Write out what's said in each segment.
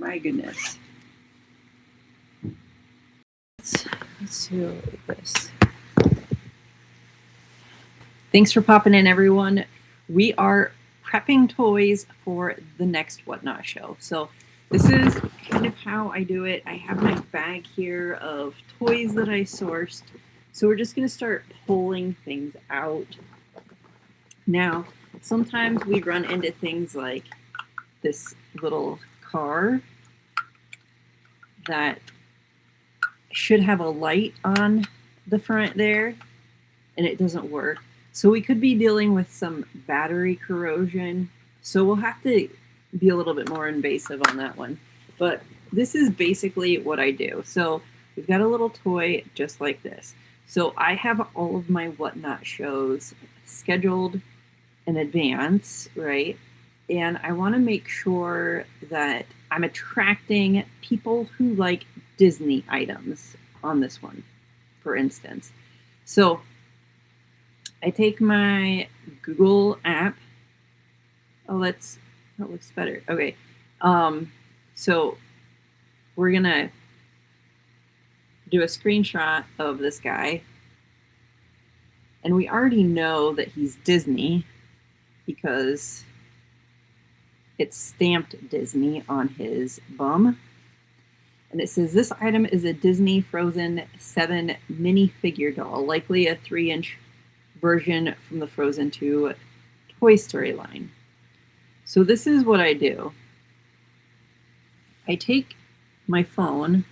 My goodness. Let's do this. Thanks for popping in, everyone. We are prepping toys for the next Whatnot show. So this is kind of how I do it. I have my bag here of toys that I sourced. So we're just going to start pulling things out. Now, sometimes we run into things like this little car that should have a light on the front there, and it doesn't work. So we could be dealing with some battery corrosion. So we'll have to be a little bit more invasive on that one. But this is basically what I do. So we've got a little toy just like this. So I have all of my Whatnot shows scheduled in advance, right? And I want to make sure that I'm attracting people who like Disney items on this one, for instance. So I take my Google app. Oh, that looks better. Okay. So we're going to do a screenshot of this guy. And we already know that he's Disney because it's stamped Disney on his bum. And it says this item is a Disney Frozen 7 minifigure doll, likely a 3-inch version from the Frozen 2 Toy Story line. So this is what I do. I take my phone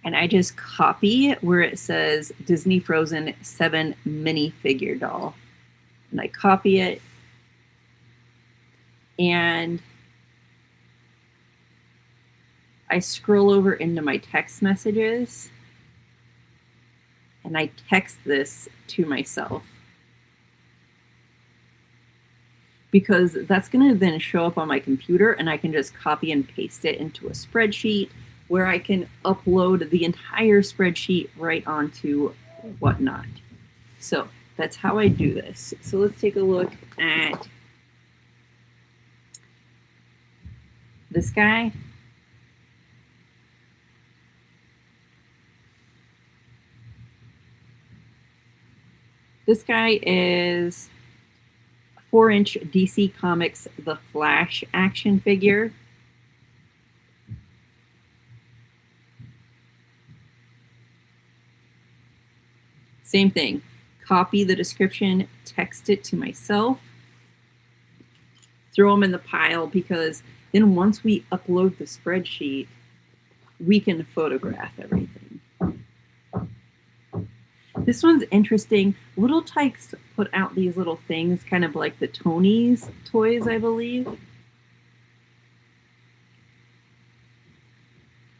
and I just copy where it says Disney Frozen 7 minifigure doll. And I copy it. And I scroll over into my text messages and I text this to myself. Because that's going to then show up on my computer and I can just copy and paste it into a spreadsheet where I can upload the entire spreadsheet right onto Whatnot. So that's how I do this. So let's take a look at this guy. This guy is a 4-inch DC Comics The Flash action figure. Same thing. Copy the description, text it to myself, throw them in the pile, because then once we upload the spreadsheet, we can photograph everything. This one's interesting. Little Tikes put out these little things, kind of like the Tony's toys, I believe.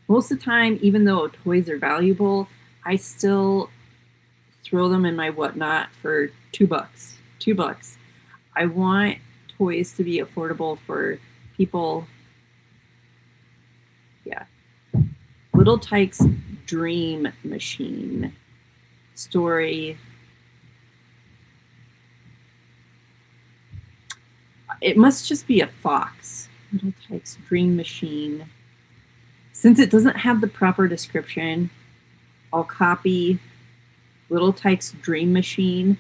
Most of the time, even though toys are valuable, I still throw them in my Whatnot for $2. $2. I want toys to be affordable for people. Yeah. Little Tikes Dream Machine story. It must just be a fox. Little Tikes Dream Machine. Since it doesn't have the proper description, I'll copy Little Tikes Dream Machine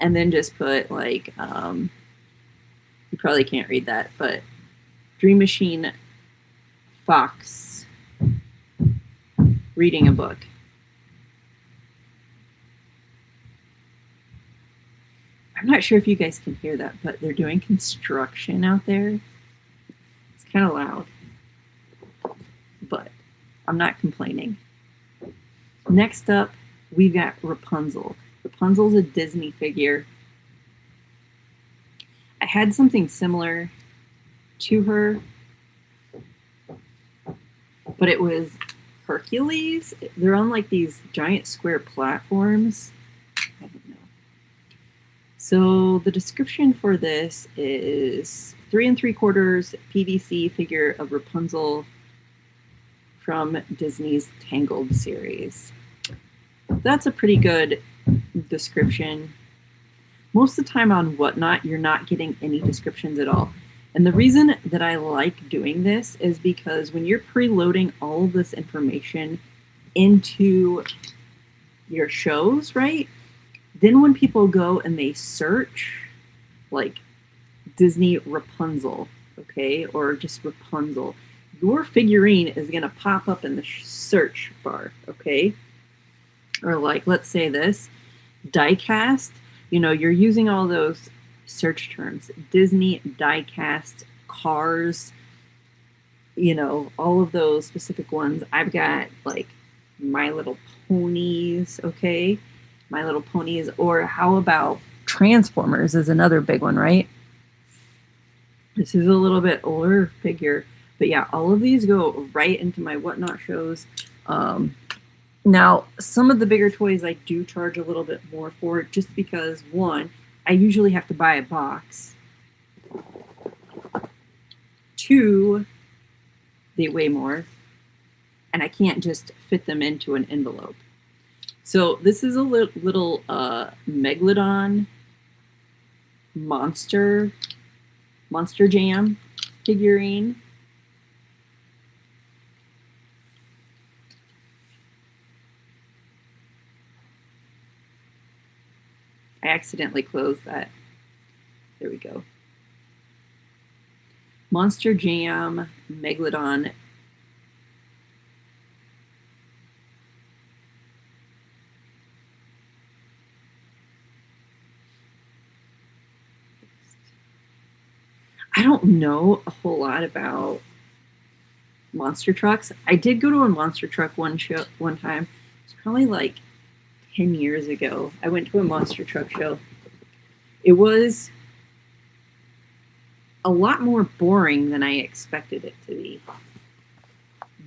and then just put like, you probably can't read that, but Dream Machine fox reading a book. I'm not sure if you guys can hear that, but they're doing construction out there. It's kind of loud, but I'm not complaining. Next up, we've got Rapunzel. Rapunzel's a Disney figure. I had something similar to her, but it was Hercules. They're on like these giant square platforms. I don't know. So the description for this is 3 3/4 PVC figure of Rapunzel from Disney's Tangled series. That's a pretty good description. Most of the time on Whatnot, you're not getting any descriptions at all. And the reason that I like doing this is because when you're preloading all of this information into your shows, right? Then when people go and they search, like Disney Rapunzel, okay, or just Rapunzel, your figurine is going to pop up in the search bar, okay? Or like, let's say this, diecast, you're using all those search terms, Disney, diecast, cars, all of those specific ones. I've got like My Little Ponies, okay? My Little Ponies, or how about Transformers is another big one, right? This is a little bit older figure, but yeah, all of these go right into my Whatnot shows. Now, some of the bigger toys I do charge a little bit more for, just because, one, I usually have to buy a box. Two, they weigh more, and I can't just fit them into an envelope. So this is a little Megalodon Monster Jam figurine. I accidentally closed that. There we go. Monster Jam Megalodon. I don't know a whole lot about monster trucks. I did go to a monster truck one time. It's probably like 10 years ago. I went to a monster truck show. It was a lot more boring than I expected it to be.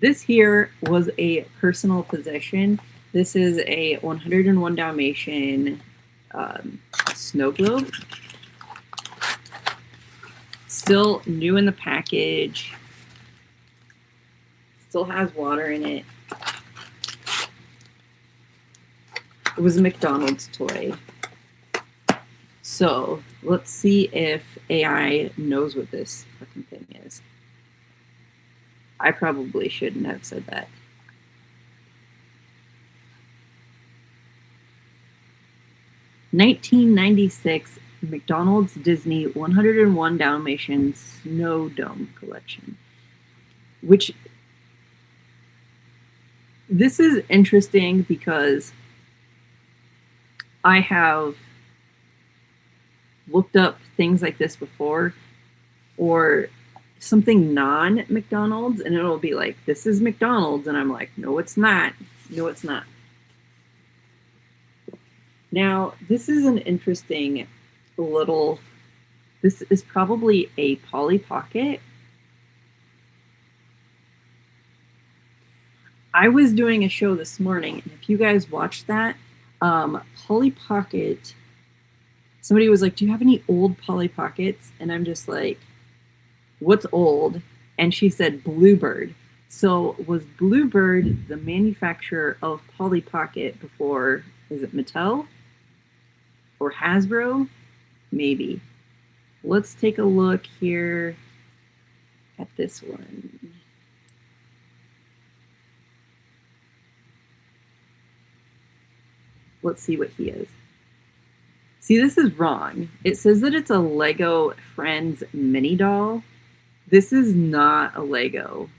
This here was a personal possession. This is a 101 Dalmatian snow globe. Still new in the package. Still has water in it. It was a McDonald's toy. So let's see if AI knows what this fucking thing is. I probably shouldn't have said that. $1996 McDonald's Disney 101 Dalmatian Snow Dome Collection. Which, this is interesting because I have looked up things like this before, or something non-McDonald's, and it'll be like, this is McDonald's, and I'm like, no, it's not. No, it's not. Now, this is an interesting little, this is probably a Polly Pocket. I was doing a show this morning, and if you guys watched that, Polly Pocket, somebody was like, do you have any old Polly Pockets? And I'm just like, what's old? And she said Bluebird. So was Bluebird the manufacturer of Polly Pocket before, is it Mattel? Or Hasbro? Maybe. Let's take a look here at this one. Let's see what he is. See, this is wrong. It says that it's a Lego Friends mini doll. This is not a Lego.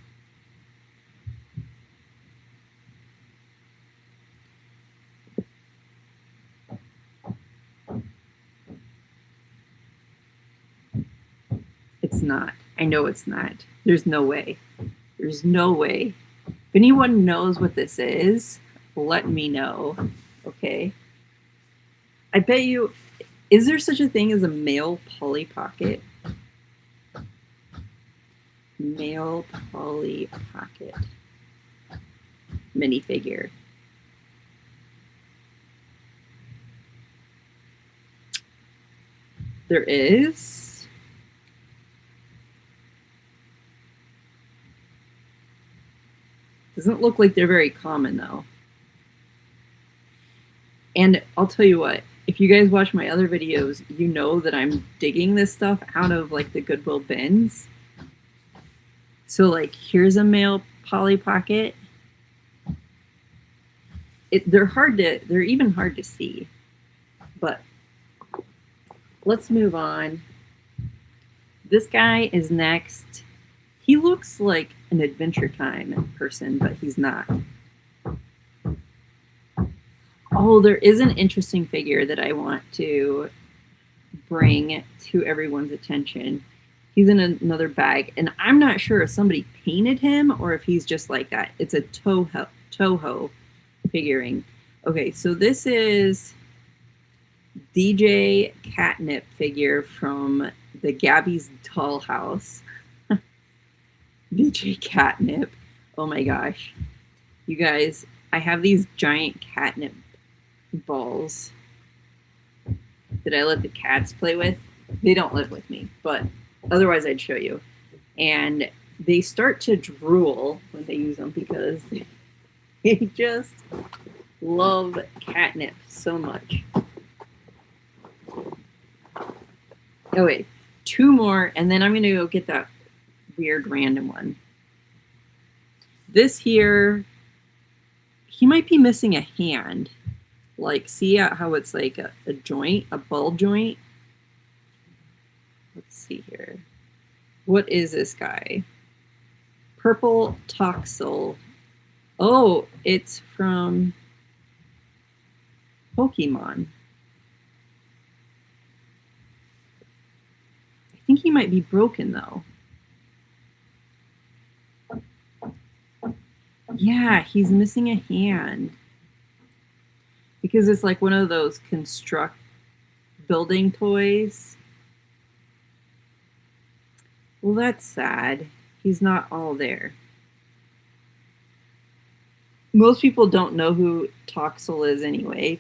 It's not. I know it's not. There's no way. There's no way. If anyone knows what this is, let me know. Okay. I bet you, is there such a thing as a male Polly Pocket? Male Polly Pocket minifigure. There is. Doesn't look like they're very common though. And I'll tell you what, if if you guys watch my other videos, you know that I'm digging this stuff out of like the Goodwill bins. So like here's a male Polly Pocket. They're even hard to see. But let's move on. This guy is next. He looks like an Adventure Time person, but he's not. Oh, there is an interesting figure that I want to bring to everyone's attention. He's in another bag, and I'm not sure if somebody painted him or if he's just like that. It's a Toho figuring. Okay, so this is DJ Catnip figure from the Gabby's Dollhouse. DJ Catnip. Oh my gosh. You guys, I have these giant catnip balls that I let the cats play with. They don't live with me, but otherwise I'd show you. And they start to drool when they use them because they just love catnip so much. Oh wait, 2 more, and then I'm gonna go get that weird random one. This here, he might be missing a hand. Like, see how it's like a joint, a ball joint? Let's see here. What is this guy? Purple Toxel. Oh, it's from Pokemon. I think he might be broken though. Yeah, he's missing a hand. Because it's like one of those construct building toys. Well, that's sad. He's not all there. Most people don't know who Toxel is anyway.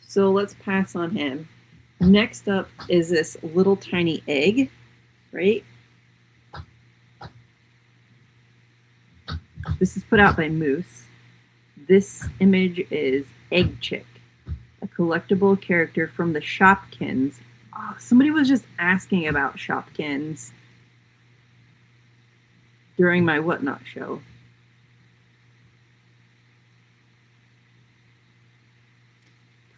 So let's pass on him. Next up is this little tiny egg, right? This is put out by Moose. This image is Egg Chick, a collectible character from the Shopkins. Oh, somebody was just asking about Shopkins during my Whatnot show.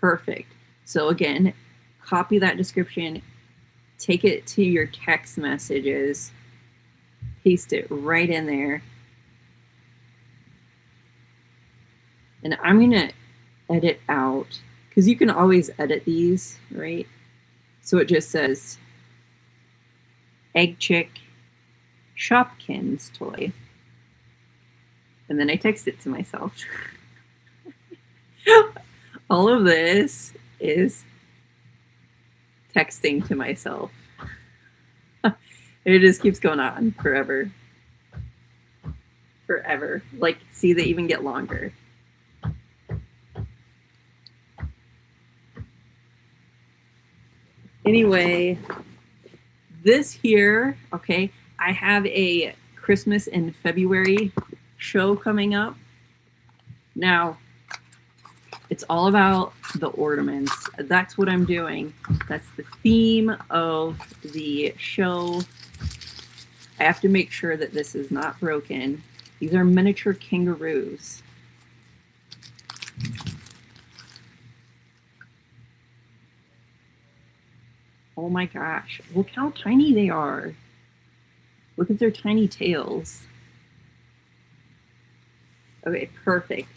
Perfect. So again, copy that description, take it to your text messages, paste it right in there. And I'm going to edit out, because you can always edit these, right? So it just says Egg Chick Shopkins toy. And then I text it to myself. All of this is texting to myself. It just keeps going on forever. Forever. Like, see, they even get longer. Anyway, this here, okay, I have a Christmas in February show coming up. Now, it's all about the ornaments. That's what I'm doing. That's the theme of the show. I have to make sure that this is not broken. These are miniature kangaroos. Oh my gosh, look how tiny they are. Look at their tiny tails. Okay, perfect.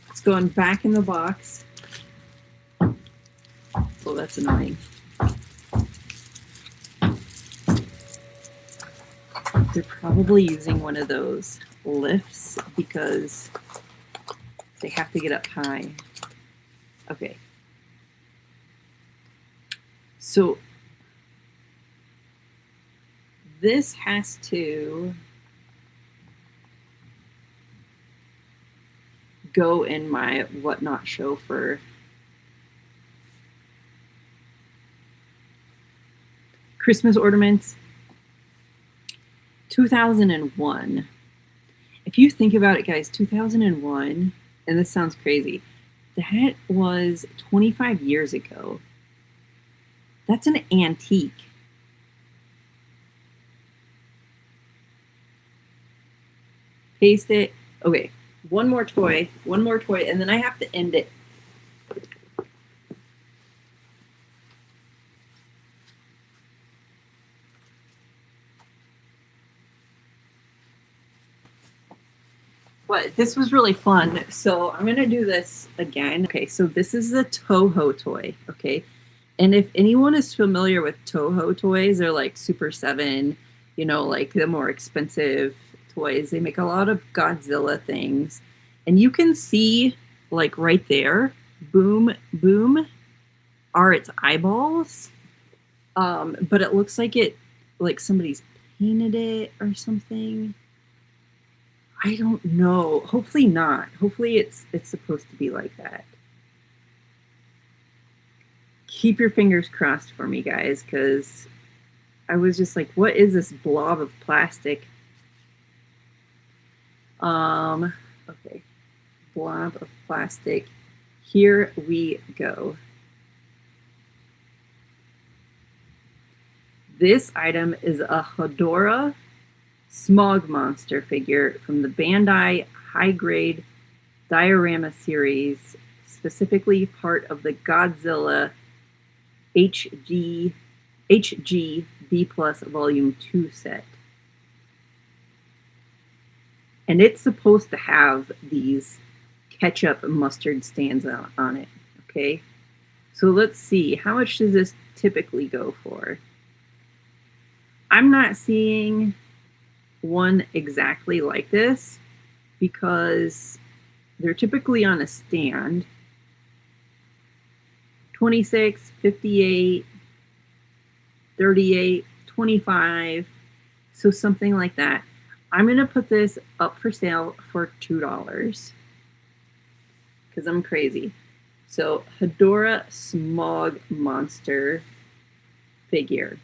It's going back in the box. Oh, that's annoying. They're probably using one of those lifts because they have to get up high. Okay. So this has to go in my Whatnot show for Christmas ornaments. 2001. If you think about it, guys, 2001, and this sounds crazy, That was 25 years ago. That's an antique. Paste it. Okay, one more toy, and then I have to end it. But this was really fun. So I'm going to do this again. Okay, so this is the Toho toy. Okay. And if anyone is familiar with Toho toys, they're like Super 7, you know, like the more expensive toys. They make a lot of Godzilla things. And you can see, like right there, boom, boom, are its eyeballs. But it looks like somebody's painted it or something. I don't know. Hopefully not. Hopefully it's supposed to be like that. Keep your fingers crossed for me, guys, because I was just like, what is this blob of plastic? Okay. Blob of plastic. Here we go. This item is a Hedorah Smog Monster figure from the Bandai High Grade Diorama series, specifically part of the Godzilla HG B Plus Volume 2 set. And it's supposed to have these ketchup and mustard stands on it, okay? So let's see, how much does this typically go for? I'm not seeing one exactly like this because they're typically on a stand. 26, 58, 38, 25, so something like that. I'm going to put this up for sale for $2 because I'm crazy. So Hedorah Smog Monster figure.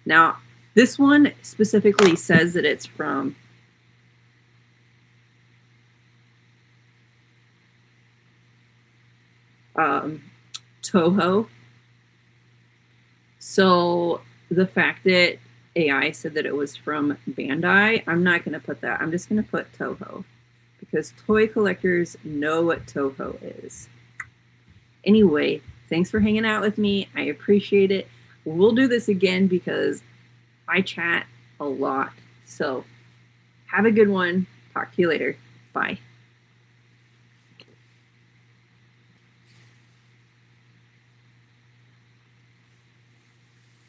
Now, this one specifically says that it's from Toho. So the fact that AI said that it was from Bandai, I'm not going to put that. I'm just going to put Toho because toy collectors know what Toho is. Anyway, thanks for hanging out with me. I appreciate it. We'll do this again because I chat a lot. So have a good one. Talk to you later. Bye.